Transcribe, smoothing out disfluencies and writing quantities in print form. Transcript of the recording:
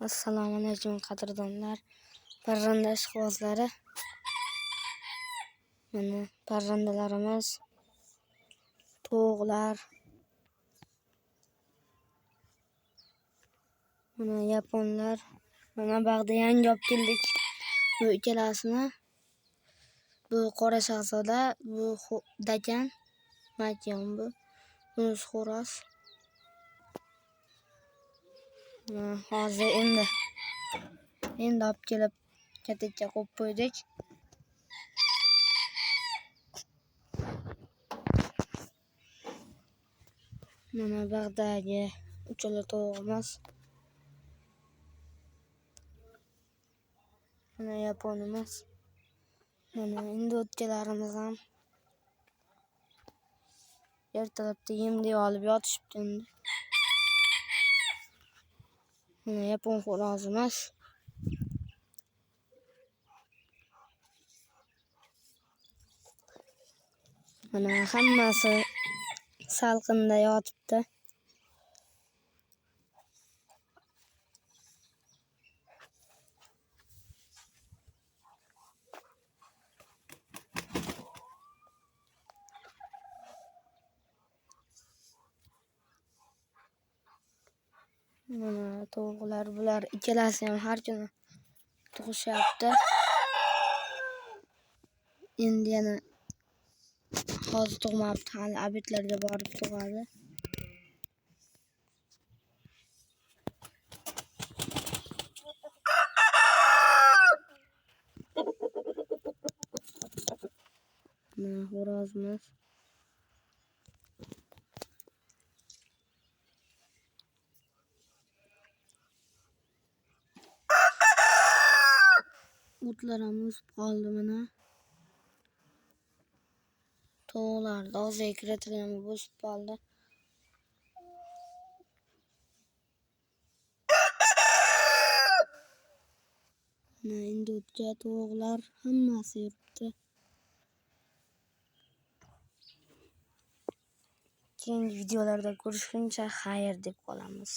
Assalomu alaykum qadrdonlar, parranda ishqibozlari. Mana parrandalarimiz, tovuqlar. Mana yaponlar. Mana bag'da yangi olib keldik. Bu ikkalasini. Bu qora shahzoda, bu dakan, matyon bu. Bunisi xo'roz. Hozir endi olib kelib katakka qo'yib qo'ydik. Mana bag'dagi uchala tovuqimiz. Mana yaponimiz. Mana endi o'tkalarimiz ham ertalabda yem deb olib yotishibdi endi. Mana yapon xo'rozimiz. Mana hammasi salqinda yotibdi. Mana tovuqlar, bular ikkalasi ham har kuni tug'ishyapti. Endi yana hozir tug'mabdi, hali abidlarga borib tug'adi. Mana xo'rozimiz. O'tlar ham o'sib qoldi mana. Tovuqlarni og'ziga kiritilgan o'sib qoldi. Mana endi o'tga tovuqlar hammasi yuribdi. Keyingi videolarda ko'rishguncha xayr deb qolamiz.